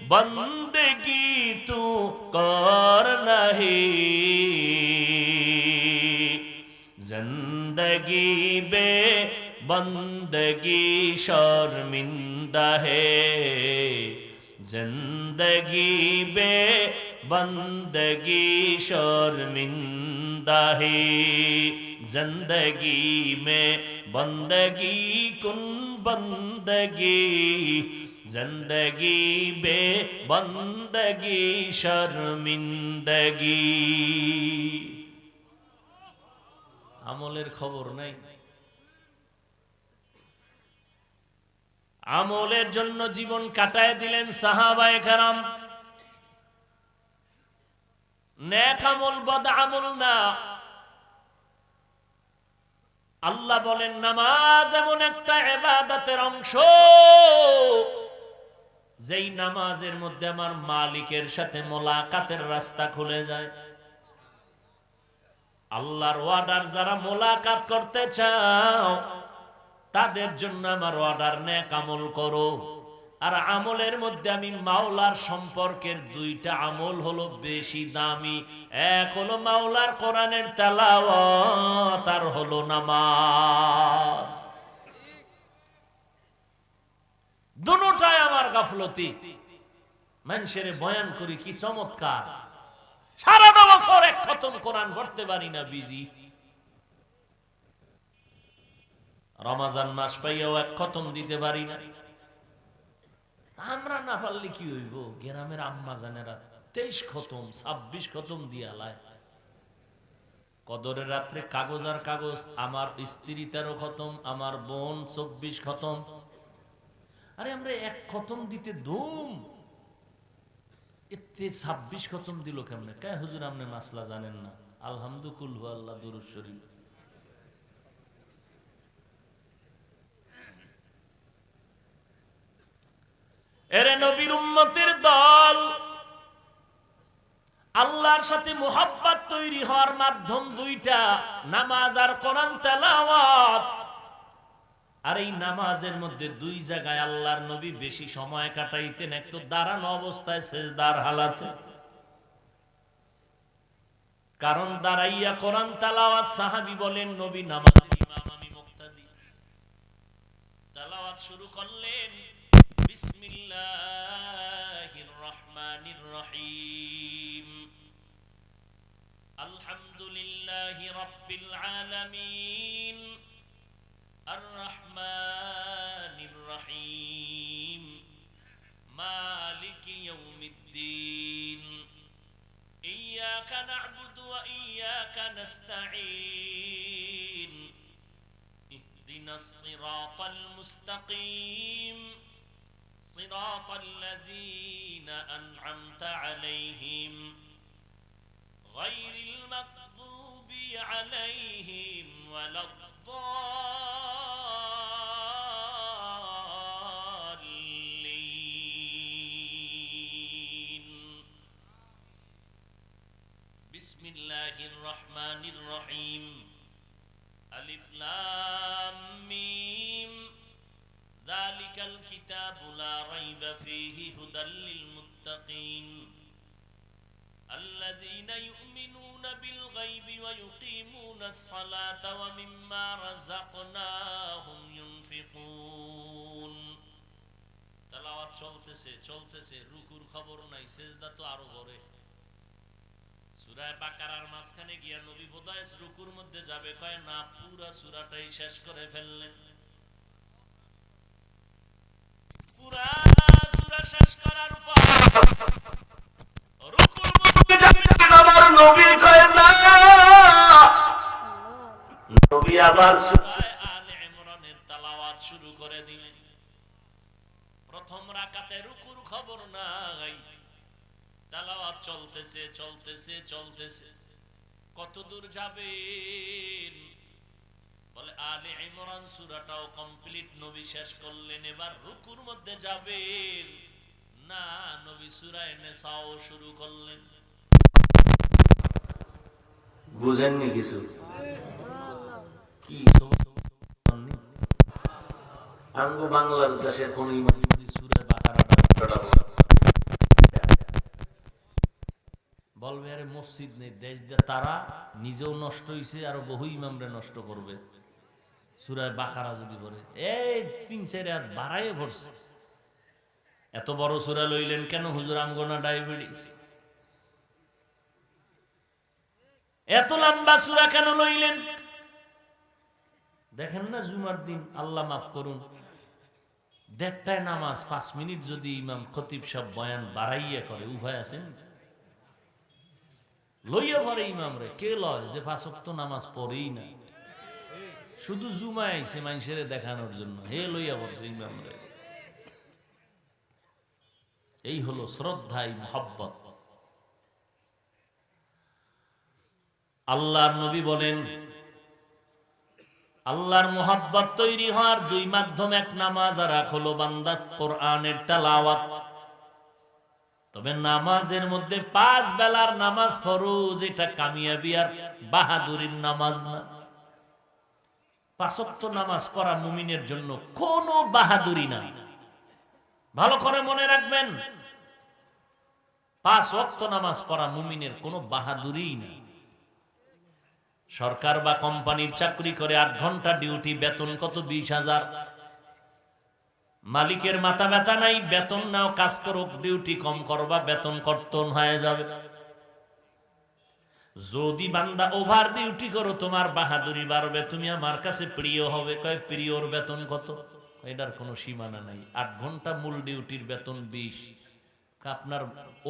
बंदगी तू कर नहीं, जिंदगी बे बंदगी शर्मिंदा है, जिंदगी बे बंदगी शर्मिंदा है, जिंदगी में बंदगी कुन बंदगी, जिंदगी बे बंदगी शर्मिंदगी। আমলের খবর নাই। আমলের জন্য জীবন কাটায় দিলেন সাহাবায়ে কেরাম। নেক আমল বদ আমল না। আল্লাহ বলেন নামাজ এমন একটা ইবাদতের অংশ, যেই নামাজের মধ্যে আমার মালিকের সাথে মোলাকাতের রাস্তা খুলে যায়। আল্লাহর ওয়াদার যারা মোলাকাত করতে চাও তাদের জন্য আমার অর্ডার নেক আমল করো। আর আমলের মধ্যে আমি মাওলার সম্পর্কের দুইটা আমল হলো বেশি দামি। এক হলো মাওলার কোরআনের তেলাওয়াত, আর হলো নামাজ। দুটোটাই আমার গাফলতি। মানুষের বয়ান করি কি চমৎকার, সারাটা বছর এক খতম কোরআন পড়তে পারি না, বিজি। রমাজান মাস পাইয়াও এক খতম দিতে পারি না। আমরা না পারলে কি হইব? গ্রামের আম্মা জানেরা 23 খতম 26 খতম দিয়ালায়। কদরের রাত্রে কাগজ আর কাগজ। আমার স্ত্রী 13 খতম, আমার বোন 24 খতম। আরে আমরা এক খতম দিতে ধুম, এতে 26 খতম দিল কেমনে? কে হুজুর আপনি মাসলা জানেন না? আলহামদুলিল্লাহ, আল্লাহ দুরূদ শরীফ। এরে নবীর উম্মতের দল, আল্লাহর সাথে মুহাব্বত তৈরি হওয়ার মাধ্যম দুইটা, নামাজ আর কোরআন তেলাওয়াত। আর এই নামাজের মধ্যে দুই জায়গায় আল্লাহর নবী বেশি সময় কাটাইতেন। এক তো দাঁড়ানো অবস্থায় সেজদার হালাতে, কারণ দাঁড়াইয়া কোরআন তেলাওয়াত। সাহাবী বলেন, নবী নামাজের ইমাম, আমি মুক্তাদি। তেলাওয়াত শুরু করলেন, বিসমিল্লাহির রহমানির রহিম, আলহামদুলিল্লাহি রাব্বিল আলামিন, আর রহমানির রহিম, মালিকি ইয়াউমিদ্দিন, ইয়্যাকা না'বুদু ওয়া ইয়্যাকা নাস্তাঈন, ইহদিনাস সিরাতাল মুস্তাকিম, সিরাতাল লাযীনা আন'আমতা আলাইহিম, গায়রিল মাগদুবি আলাইহিম ওয়ালাদ-দাল্লিন। বিসমিল্লাহির রহমানির রহিম, আলিফ লাম মিম, যালিকাল কিতাবু লা রাইবা ফীহি হুদাল লিল মুত্তাকিন, الذين يؤمنون بالغيب ويقيمون الصلاة ومما رزقناهم ينفقون। তেলাওয়াত চলতেছে চলতেছে, রুকুর খবর নাই, সিজদা তো আরো করে। সূরা বাকারার মাঝখানে গিয়া নবী বোধহয় রুকুর মধ্যে যাবে, কয় না, পুরা সূরাটাই শেষ করে ফেললেন। পুরা সূরা শেষ করার পর রুকুর মধ্যে যাবে, আমার নবী কয় না। নবী আবার সূরা আলে ইমরানের তেলাওয়াত শুরু করে দিলেন। প্রথম রাকাতে রুকুর খবর নাই, তেলাওয়াত চলতেছে চলতেছে চলতেছে। কত দূর যাবেন? বলে আলে ইমরান সূরাটাও কমপ্লিট নবী শেষ করলেন, এবার রুকুর মধ্যে যাবেন না, নবী সূরা নিসাও শুরু করলেন। বুঝেননি কিছু? কি আঙ্গো বাংলাদেশের কোন ইমাম যদি সূরা বাকারাটা বলবে, আরে মসজিদ নেই, দেশ দিয়ে তারা নিজেও নষ্ট হইছে, আর বহু ইমামরে নষ্ট করবে। সূরা বাকারা যদি পড়ে, এই 3-4 রাত বাড়ায় পড়ছে। এত বড় সূরা লইলেন কেন হুজুর? আমগোনা ডায়াবেটিস। এত লম্বা সূরা কেন লইলেন? দেখেন না, জুমার দিন, আল্লাহ মাফ করুন, 1:30টায় নামাজ, 5 মিনিট যদি ইমাম খতিব সাহেব বয়ান বাড়াইয়া করে, উভয় আছেন লইয়া পরে ইমাম রে। কে লয় যে 5 ওয়াক্ত নামাজ পড়েই না, শুধু জুমায় আইছে মানুষের দেখানোর জন্য, হে লইয়া পড়ছে ইমাম রে। এই হলো শ্রদ্ধা, মুহাব্বত। আল্লাহর নবী বলেন, আল্লাহর মুহাব্বত তৈরি হওয়ার দুই মাধ্যম, এক নামাজ আর এক হলো বান্দা কোরআনের তেলাওয়াত। তবে নামাজের মধ্যে 5 বেলার নামাজ ফরজ, এটা কামিয়াবি আর বাহাদুরির নামাজ না। 5 ওয়াক্ত নামাজ পড়া মুমিনের জন্য কোনো বাহাদুরি না। ভালো করে মনে রাখবেন, 5 ওয়াক্ত নামাজ পড়া মুমিনের কোনো বাহাদুরি না। সরকার বা কোম্পানির চাকরি করে 8 ঘন্টা ডিউটি, বেতন কত? 20,000। মালিকের মাথা ব্যথা নাই, বেতন নাও, কাজ করো, ডিউটি কম করবা, বেতন কর্তন হয়ে যাবে। যদি বান্দা ওভার ডিউটি করো, তোমার বাহাদুরি বাড়বে, তুমি আমার কাছে প্রিয় হবে। কয় প্রিয়র বেতন কত? এটার কোনো সীমানা নাই। 8 ঘন্টা মূল ডিউটির বেতন 20। আপনার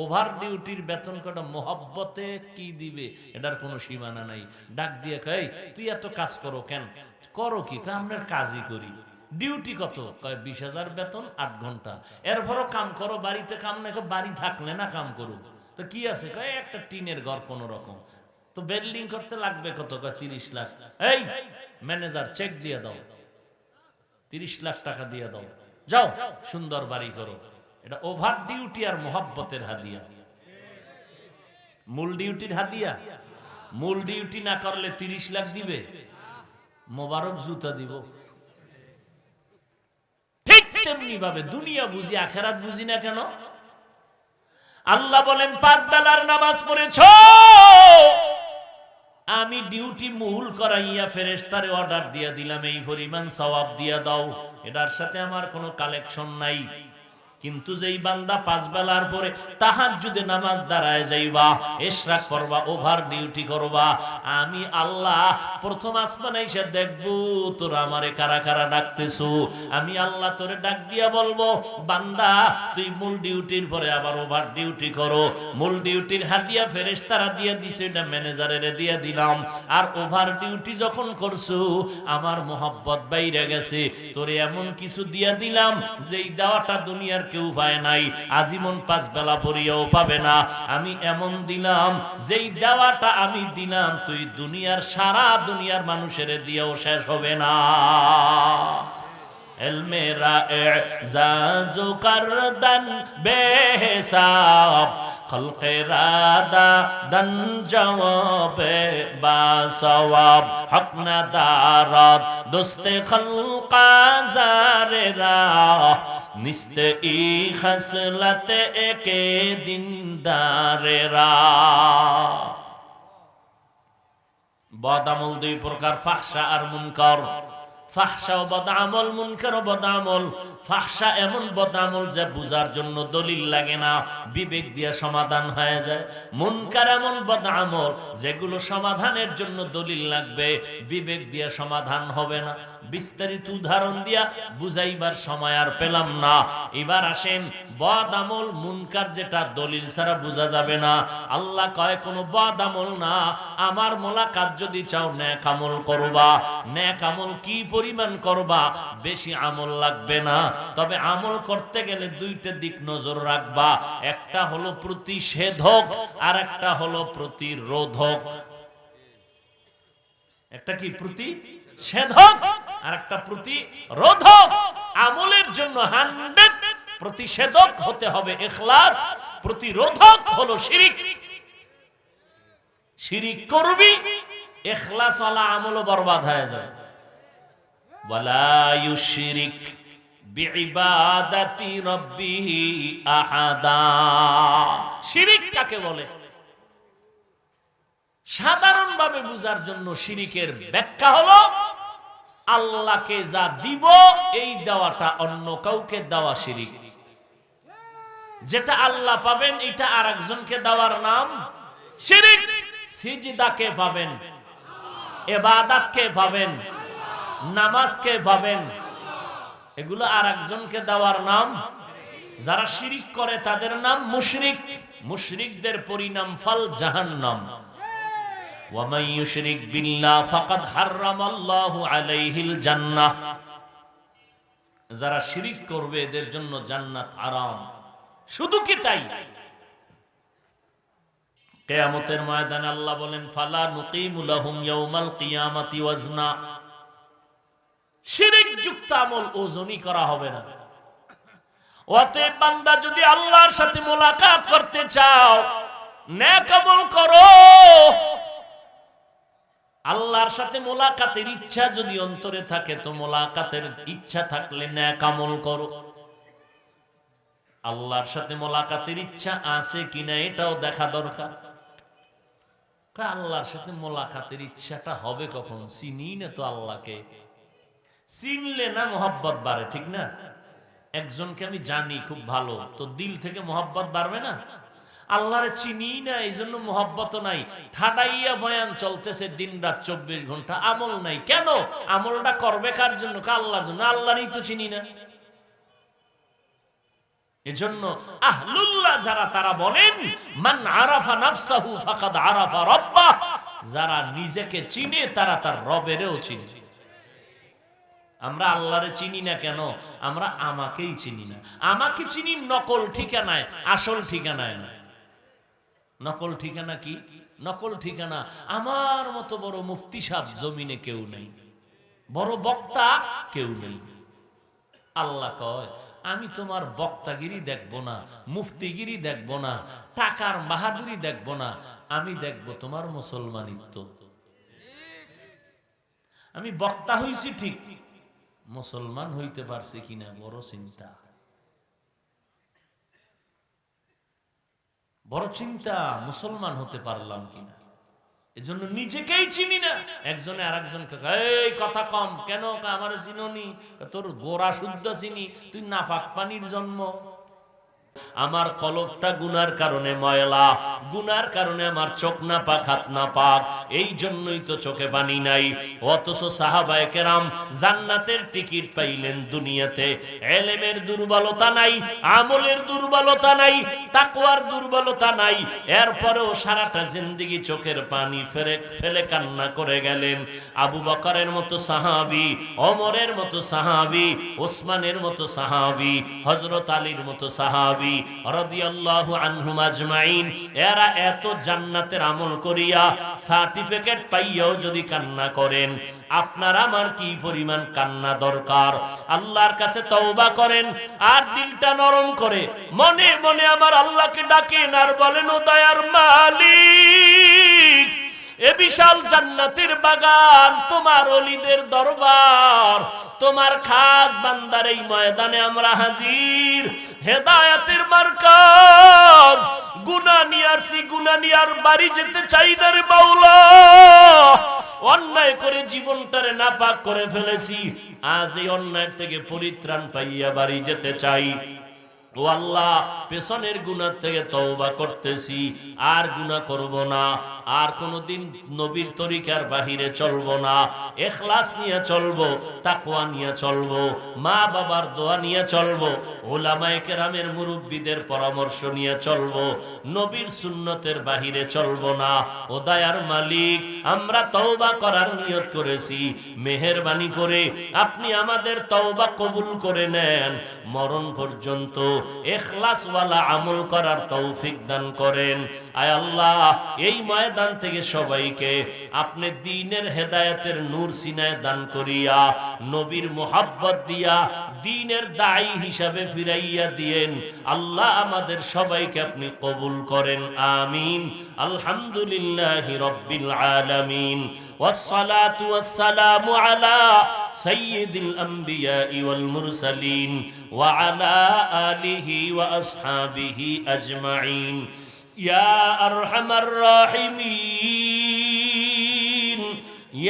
ওভার ডিউটির বেতন কটা মোহাব্বতে কি দিবে, এটার কোনো সীমানা নাই। ডাক দিয়ে কয় তুই এত কাজ করো কেন? করো কি? আমরা কাজই করি। ডিউটি কত? কয় 20,000 বেতন, 8 ঘন্টা। এরপরও কাম করো, বাড়িতে কাম না, বাড়ি থাকলে না কাম করো। তো কি আছে? কয় একটা টিনের ঘর কোন রকম। তো বিল্ডিং করতে লাগবে কত? কয় 30 লাখ। এই ম্যানেজার চেক দিয়ে দাও, 30 লাখ টাকা দিয়ে দাও, যাও সুন্দর বাড়ি করো। এটা ওভার ডিউটি আর মোহাব্বতের হাদিয়া। মূল ডিউটির হাদিয়া? মূল ডিউটি না করলে 30 লাখ দিবে, মোবারক জুতা দিব। ঠিক তেমনি ভাবে দুনিয়া বুঝি, আখেরাত বুঝি না কেন? আল্লাহ বলেন 5 বেলার নামাজ পড়েছো, আমি ডিউটি মূল করাইয়া ফেরেশতারে অর্ডার দিয়া দিলাম, এই পরিমাণ সওয়াব দিয়া দাও। এটার সাথে আমার কোনো কালেকশন নাই। কিন্তু যেই বান্দা 5 বেলার পরে তাহাজ্জুদে নামাজ দাঁড়ায় যাইবা, ইশরাক করবা, ওভার ডিউটি করবা, আমি আল্লাহ প্রথম আসমানে এসে দেখব তোরা আমারে কারা কারা ডাকতেছো। আমি আল্লাহ তোরে ডাক দিয়া বলবো, বান্দা তুই মূল ডিউটির পরে আবার ওভার ডিউটি করো। মূল ডিউটির হাদিয়া ফেরেশতারা দিয়া দিছে, এটা ম্যানেজারের দিয়া দিলাম। আর ওভার ডিউটি যখন করছো, আমার মোহাব্বত বাইরে গেছে, তোরে এমন কিছু দিয়া দিলাম যেই দেওয়াটা দুনিয়ার কেউ পায় নাই, আজীবন 5 বেলা পড়িয়াও পাবে না। আমি এমন দিলাম যেই দেওয়াটা আমি দিলাম তুই দুনিয়ার সারা দুনিয়ার মানুষের দিয়েও শেষ হবে না। এলমেরা এজাজু করদন বেহিসাব, খলকেরা দাদন জওয়াবে বাসওয়াব, হক না দারাত দোস্তে খলকা জারেরা, নিস্তে ই খসলতে একে দিনদারেরা। বদ আমল 2 প্রকার, ফাহশা আর মুনকার। ফাহশা ও বদআমল, মুনকার ও বদআমল। ফাহশা এমন বদআমল যে বুঝার জন্য দলিল লাগে না, বিবেক দিয়ে সমাধান হয়ে যায়। মুনকার এমন বদআমল যেগুলো সমাধানের জন্য দলিল লাগবে, বিবেক দিয়ে সমাধান হবে না। বিস্তারিত উদাহরণ দিয়া বুঝাইবার সময় আর পেলাম না। এবার আসেন বদআমল মুনকার, যেটা দলিল ছাড়া বোঝা যাবে না। আল্লাহ কয় কোনো বদআমল না, আমার মোলাকাত যদি চাও নেক আমল করবা। নেক আমল কি পরিমাণ করবা? বেশি আমল লাগবে না, তবে আমল করতে গেলে 2টা দিক নজর রাখবা। একটা হলো প্রতিষেধক আর একটা হলো প্রতিরোধক। একটা কি? প্রতিষেধক আর একটা প্রতিরোধক। আমলের জন্য 100, প্রতিষেধক হতে হবে ইখলাস, প্রতিরোধক হলো শিরিক। শিরিক করবি, ইখলাস ওয়ালা আমলও বরবাদ হয়ে যায়। ওয়ালা ইউশরিক বিইবাদাতি রাব্বিহি আহাদা। শিরিক কাকে বলে? সাধারণভাবে বুঝার জন্য শিরিকের ব্যাখ্যা হলো আল্লাহকে যা দিব এই দেওয়াটা অন্য কাউকে দেওয়া শিরিক। যেটা আল্লাহ পাবেন এটা আরেকজনকে দেওয়ার নাম শিরিক। সিজদাকে পাবেন, ইবাদতকে পাবেন, নামাজকে পাবেন, এগুলো আরেকজনকে দেওয়ার নাম। যারা শিরিক করে তাদের নাম মুশরিক। মুশরিকদের পরিণাম ফল জাহান্নাম। ওয়ামান ইউশরিক বিল্লাহ ফাকাদ হারামাল্লাহু আলাইহিল জান্নাহ। যারা শিরিক করবে এদের জন্য জান্নাত হারাম। শুধু কি তাই? কিয়ামতের ময়দানে আল্লাহ বলেন ফালা নুকিমু লাহুম ইয়াউমাল কিয়ামাতি ওয়াজনা। শিরিক যুক্ত আমল ওজনই করা হবে না। অতএব বান্দা যদি আল্লাহর সাথে মোলাকাত করতে চাও, নেক আমল করো। আল্লাহর সাথে মোলাকাতের ইচ্ছা যদি অন্তরে থাকে তো মোলাকাতের ইচ্ছা থাকলে নেক আমল করো। আল্লাহর সাথে মোলাকাতের ইচ্ছা আছে কিনা এটাও দেখা দরকার। আল্লাহর সাথে মোলাকাতের ইচ্ছাটা হবে কখন? চিনি না তো আল্লাহকে। চিনলে না মোহাব্বত বাড়ে, ঠিক না? একজনকে আমি জানি খুব ভালো, তো দিল থেকে মোহাব্বত বাড়বে না? আল্লাহরে চিনি না, এই জন্য মোহাব্বত নাই। ঠাডাইয়া বয়ান চলতেছে দিন রাত 24 ঘন্টা, আমল নাই। কেন? আমলটা করবে কার জন্য? আল্লাহর জন্য। আল্লাহরই তো চিনি না। এজন্য আহলুল্লাহ যারা, তারা বলেন মান আরাফা নাফসাহু ফাকাদ আরাফা রাব্বাহ। যারা নিজেকে চিনে তারা তার রবেরও চিনে। আমরা আল্লাহরে চিনি না কেন? আমরা আমাকেই চিনি না। আমাকে চিনি নকল ঠিকানায়, আসল ঠিকানায় না। নকল ঠিকানা কি? নকল ঠিকানা আমার মতো বড় মুফতি সাহেব জমিনে কেউ নেই, বড় বক্তা কেউ নেই। আল্লাহ কয় আমি তোমার বক্তাগিরি দেখব না, মুফতিগিরি দেখব না, টাকার বাহাদুরি দেখব না, আমি দেখব তোমার মুসলমানিত্ব। আমি বক্তা হইছি ঠিক, মুসলমান হইতে পারছে কিনা বড় চিন্তা। বড় চিন্তা মুসলমান হতে পারলাম কিনা। এজন্য নিজেকেই চিনি না। একজনে আর একজনকে এই কথা কম কেন? আমার চিননি? তোর গোড়া শুদ্ধ চিনি, তুই নাফাক পানির জন্ম। আমার কলবটা গুনার কারণে ময়লা, গুনার কারণে আমার চোখ না পাক, হাত না পাক, এই জন্যই তো চোখে পানি নাই। অথচ সাহাবায়ে কেরাম জান্নাতের টিকিট পাইলেন দুনিয়াতে। ইলমের দুর্বলতা নাই, আমলের দুর্বলতা নাই, তাকওয়ার দুর্বলতা নাই, এরপরেও সারাটা জিন্দেগি চোখের পানি ফেলে কান্না করে গেলেন। আবু বকরের মতো সাহাবী, ওমরের মতো সাহাবী, ওসমানের মতো সাহাবী, হযরত আলীর মতো সাহাবী রাদিয়াল্লাহু আনহুম আজমাইন, এরা এত জান্নাতের আমল করিয়া সার্টিফিকেট পাইয়াও যদি কান্না করেন, আপনার আমার কি পরিমাণ কান্না দরকার? আল্লাহর কাছে তওবা করেন আর দিলটা নরম করে মনে মনে আমার আল্লাহকে ডাকেন আর বলেন, ও দয়ার মালিক, এ বিশাল জান্নাতের বাগান, তোমার ওলিদের দরবার, তোমার খাস বান্দার এই ময়দানে আমরা হাজির। হেদায়েতের মার্কাজ, গুনাহ নিয়ে আসছি, গুনাহ নিয়ে আর বাড়ি যেতে চাই না রে মাওলা। অন্যায় করে জীবনটারে নাপাক করে ফেলেছি, আজ এই অন্যায় থেকে পরিত্রাণ পাইয়া বাড়ি যেতে চাই। ও আল্লাহ, পেছনের গুনাহ থেকে তওবা করতেছি, আর গুনাহ করব না, আর কোনোদিন নবীর তরিকার বাহিরে চলবো না। ইখলাস নিয়ে চলবো, তাকওয়া নিয়ে চলবো, মা বাবার দোয়া নিয়ে চলবো, উলামায়ে কেরামের মুরব্বিদের পরামর্শ নিয়ে চলবো, নবীর সুন্নতের বাহিরে চলবো না। ও দয়ার মালিক, আমরা তওবা করার নিয়ত করেছি, মেহেরবানি করে আপনি আমাদের তওবা কবুল করে নেন। মরণ পর্যন্ত ইখলাসওয়ালা আমল করার তৌফিক দান করেন। আয় আল্লাহ, এই ময়দান থেকে সবাইকে আপনি দ্বীনের হেদায়েতের নূর সিনায় দান করিয়া, নবীর মুহাব্বত দিয়া দ্বীনের দায়ী হিসাবে ফিরাইয়া দিয়েন। আল্লাহ আমাদের সবাইকে আপনি কবুল করেন, আমিন। আলহামদুলিল্লাহি রাব্বিল আলামিন, والصلاة والسلام على سيد الأنبياء والمرسلين وعلى آله وأصحابه أجمعين يا أرحم الراحمين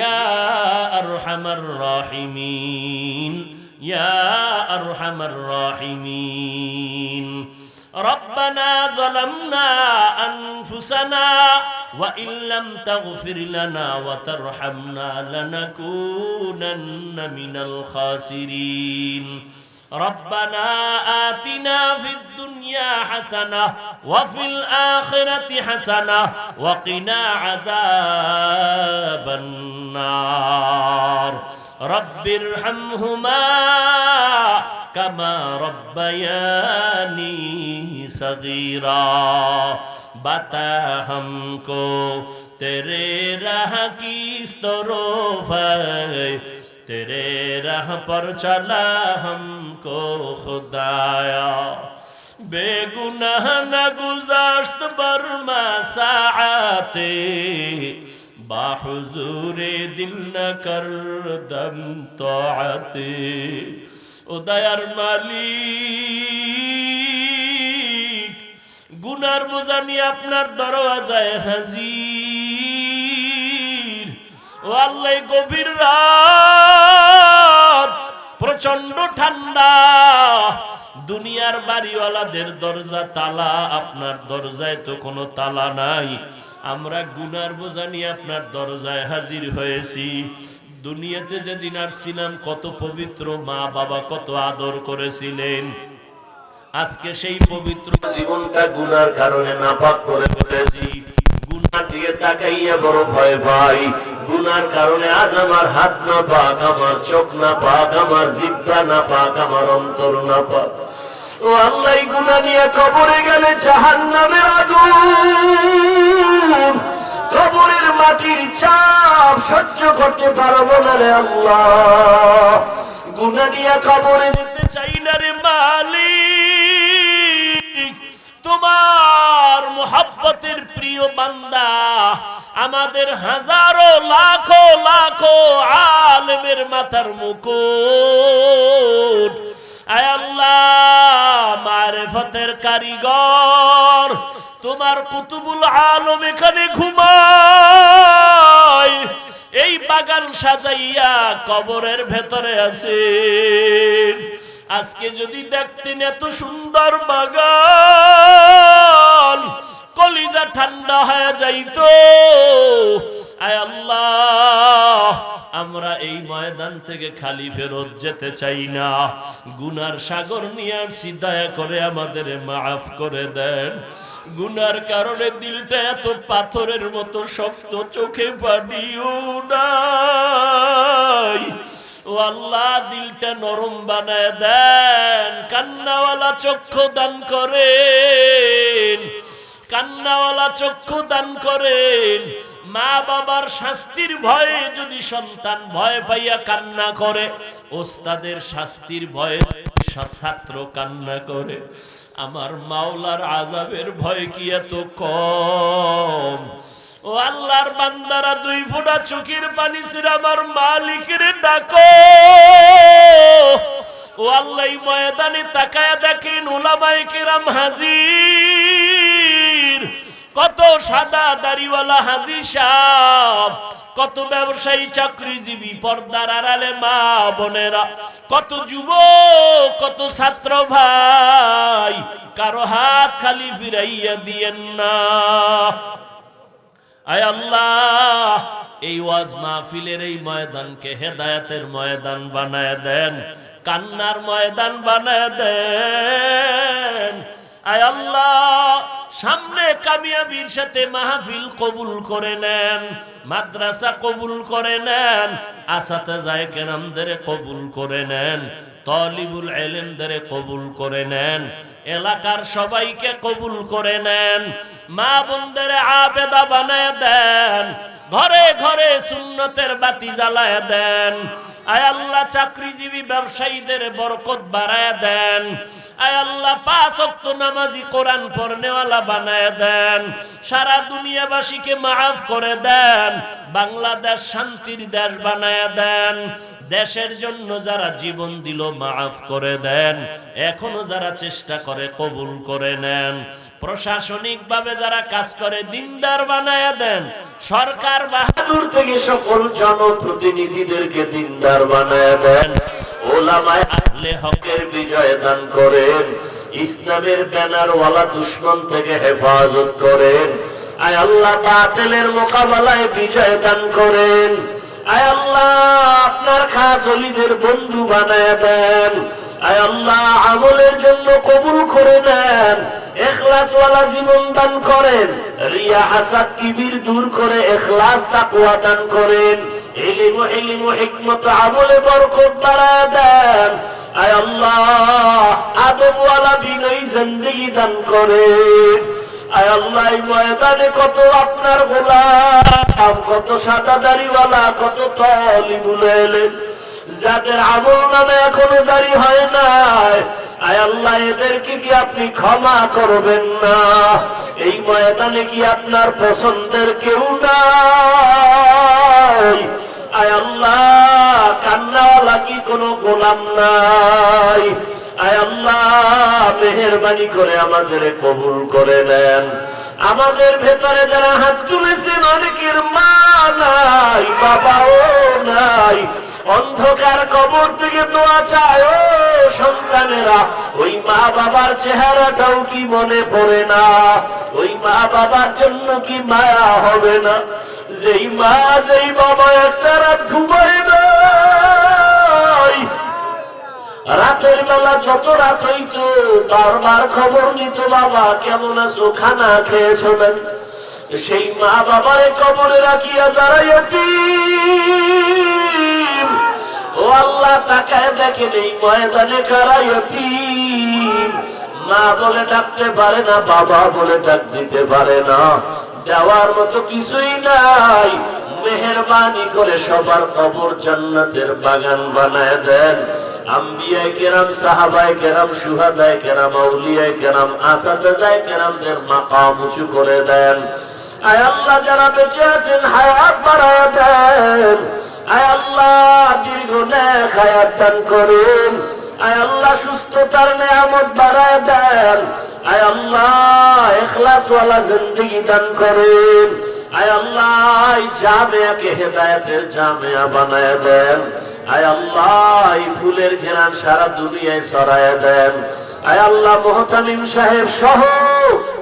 يا أرحم الراحمين يا أرحم الراحمين ربنا ظلمنا أنفسنا وإن لم تغفر لنا وترحمنا لنكونن من الخاسرين ربنا آتنا في الدنيا حسنة وفي الآخرة حسنة وقنا عذاب النار رب ارحمهما كما ربياني صغيرا बता हमको तेरे राह की तरफ है तेरे राह पर चला हमको खुदाया बेगुनाह न गुज़श्त बरमा साआते बाहुजूरे दिल न कर दम तोआते ओ दयार मालिक গুনার বোঝা নিয়ে আপনার দরওয়াজায় হাজির। ও আল্লাহ, গভীর রাত, প্রচন্ড ঠান্ডা, দুনিয়ার বাড়িওয়ালাদের দরজা তালা, আপনার দরজায় তো কোনো তালা নাই। আমরা গুনার বোঝা নিয়ে আপনার দরজায় হাজির হয়েছি। দুনিয়াতে যেদিন আসছিলাম কত পবিত্র মা বাবা কত আদর করেছিলেন, আজকে সেই পবিত্র জীবনটা গুনার কারণে নাপাক করে ফেলেছি। গুনার দিকে তাকাইয়া বড় ভয় পাই। গুনার কারণে আজ আমার হাত না পাক, আমার চোখ না পাক, আমার জিহ্বা না পাক, আমার অন্তর না পাক। ও আল্লাহ, গুনাহ নিয়ে কবরে গেলে জাহান্নামের আগুন, কবরের মাটির চাপ সহ্য করতে পারবো না রে আল্লাহ। গুনাহ নিয়ে কবরে যেতে চাই না রে মালিক। তোমার মুহাব্বতের প্রিয় বান্দা, আমাদের হাজারো লাখো লাখো আলেমের মাথার মুকুট, আয় আল্লাহ মারিফতের কারিগর, তোমার কুতুবুল আলম এখানে ঘুমায়, এই বাগান সাজাইয়া কবরের ভেতরে আছেন। আজকে যদি দেখতেন এত সুন্দর বাগান, কলিজা ঠান্ডা হয়ে যাইতো। আয় আল্লাহ, আমরা এই ময়দান থেকে খালি ফেরত যেতে চাই না। গুনার সাগর নিয়ে আসছি, দয়া করে আমাদের মাফ করে দেন। গুনার কারণে দিলটা এত পাথরের মতো শক্ত, চোখে পানিও নাই। ও আল্লাহ, দিলটা নরম বানায় দেন। কান্নাওয়ালা চক্ষু দান করেন, কান্নাওয়ালা চক্ষু দান করেন। মা বাবার শাস্তির ভয়ে যদি সন্তান ভয় পাইয়া কান্না করে, ওস্তাদের শাস্তির ভয়ে ছাত্র কান্না করে, আমার মাওলার আযাবের ভয় কি এত কম? ও আল্লাহর বান্দারা, দুই ফোঁটা চোখের পানি ছেড়ে আমার মালিকের ডাকো। ও আল্লাহ, ময়দানে তাকায়া দেখেন উলামায়ে কেরাম হাজির, কত সাদা দাড়িওয়ালা হাজী সাহেব, কত ব্যবসায়ী চাকরিজীবী পর্দার আড়ালে মা বোনেরা, কত যুবক, কত ছাত্র ভাই, কারো হাত খালি ফিরাইয়া দিয়েন না। আয় আল্লাহ, এই ওয়াজ মাহফিলের এই ময়দানকে হেদায়েতের ময়দান বানায় দেন, কান্নার ময়দান বানায় দেন। আয় আল্লাহ, সামনে কামিয়াবির সাথে মাহফিল কবুল করে নেন, মাদ্রাসা কবুল করে নেন, আসাতেজায়ে কেরামদের কবুল করে নেন, তালিবুল ইলমদের কবুল করে নেন, এলাকার সবাইকে কবুল করে নেন, মা বোনদের আবেদা বানায় দেন, ঘরে ঘরে সুন্নতের বাতি জ্বালায় দেন। আয় আল্লাহ, চাকরিজীবী ব্যবসায়ীদের বরকত বাড়ায় দেন। আয় আল্লাহ, 5 ওয়াক্ত নামাজি কোরআন পড়নেওয়ালা বানায় দেন। সারা দুনিয়াবাসীকে মাফ করে দেন। বাংলাদেশ শান্তির দেশ বানায় দেন। দেশের জন্য যারা জীবন দিল মাফ করে দেন, এখনো যারা চেষ্টা করে কবুল করে নেন। প্রশাসনিক ভাবে যারা কাজ করে দিনদার বানায় দেন। সরকার বাহাদুর থেকে সকল জনপ্রতিনিধিদেরকে দিনদার বানায় দেন। ওলামায়ে আহলে হকের বিজয় দান করেন। ইসলামের ব্যানারওয়ালা দুশমন থেকে হেফাজত করেন। আয় আল্লাহ, বাতিলের মোকাবেলায় বিজয় দান করেন। আয় আল্লাহ, আপনার খাস ওলিদের বন্ধু বানায় দেন। আয় আল্লাহ, আমলের জন্য কবুল করে নেন। ইখলাসওয়ালা জীবন দান করেন। রিয়া হাসাদ কিবির দূর করে ইখলাস তাকওয়া দান করেন। ইলম ও হিকমত আমলে বরকত বাড়ায় দেন। আয় আল্লাহ, আদবওয়ালা বিনয়ী জিন্দেগি দান করেন। আয় আল্লাহ, এই ময়দানে কত আপনার গোলাম, কত সাদা দাড়িওয়ালা, কত তালিবুল ইলম, যাদের আমল নামে এখনো জারি হয় নাই, আয় আল্লাহ, এদেরকে কি আপনি ক্ষমা করবেন না? এই ময়দানে কি আপনার পছন্দের কেউ নাই? আয় আল্লাহ, কান্নাওয়ালা কি কোনো গোলাম নাই? আয় আল্লাহ মেহেরবানি করে আমাদের কবুল করে নেন। আমাদের ভেতরে যারা হাত তুলেছেন অনেকের মা নাই, বাবাও নাই, অন্ধকার কবর থেকে দোয়া চায় ও সন্তানেরা, ওই মা বাবার চেহারাটাও কি মনে পড়ে না? ওই মা বাবার জন্য কি মায়া হবে না? যেই মা যেই বাবা একটা রাত ঘুমায় না, রাতের বেলা যত রাত হইতো বারবার খবর নিত, বাবা কেমন আছো, খানা খেয়েছো না? সেই মা বাবারে কবরে রাখিয়া যারা ইয়তীম, ও আল্লাহ তাকায় দেখেন এই ময়দানে কারা ইয়তীম। মা বলে ডাকতে পারে না, বাবা বলে ডাক দিতে পারে না, দেওয়ার মতো কিছুই নাই। মেহেরবানি করে সবার কবর জান্নাতের বাগান বানায় দেন। আম্বিয়ায়ে কেরাম, সাহাবায়ে কেরাম, শুহাদায়ে কেরাম, আউলিয়ায়ে কেরাম, আসাদায়ে কেরামদের মাকাম উঁচু করে দেন। আয় আল্লাহ যারা বেঁচে আছেন হায়াত বাড়ায় দেন। আয় আল্লাহ দীর্ঘ নেক হায়াত দান করেন। আয় আল্লাহ সুস্থতার নেয়ামত বাড়ায় দেন। আয় আল্লাহ ইখলাসওয়ালা জিন্দেগি দান করেন। আয় আল্লাহ জামিয়াকে হেদায়েতের জামিয়া বানায় দেন। আয় আল্লাহ এই ফুলের ঘেরান সারা দুনিয়ায় ছড়ায় দেন। আয় আল্লাহ মুহতামিম সাহেব সহ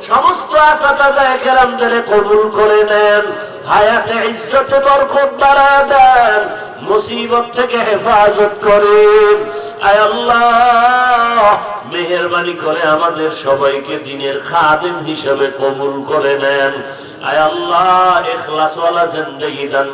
সমস্ত আসাতায়ে কেরামদের কবুল করে নেন। হায়াতে ইজ্জতে বরকত বাড়ায় দেন, মুসিবত থেকে হেফাজত করেন। আয় আল্লাহ মেহেরবানি করে আমাদের সবাইকে দ্বীনের খাদিম হিসেবে কবুল করে নেন। আয় আল্লাহ ইখলাসওয়ালা জিন্দেগি দান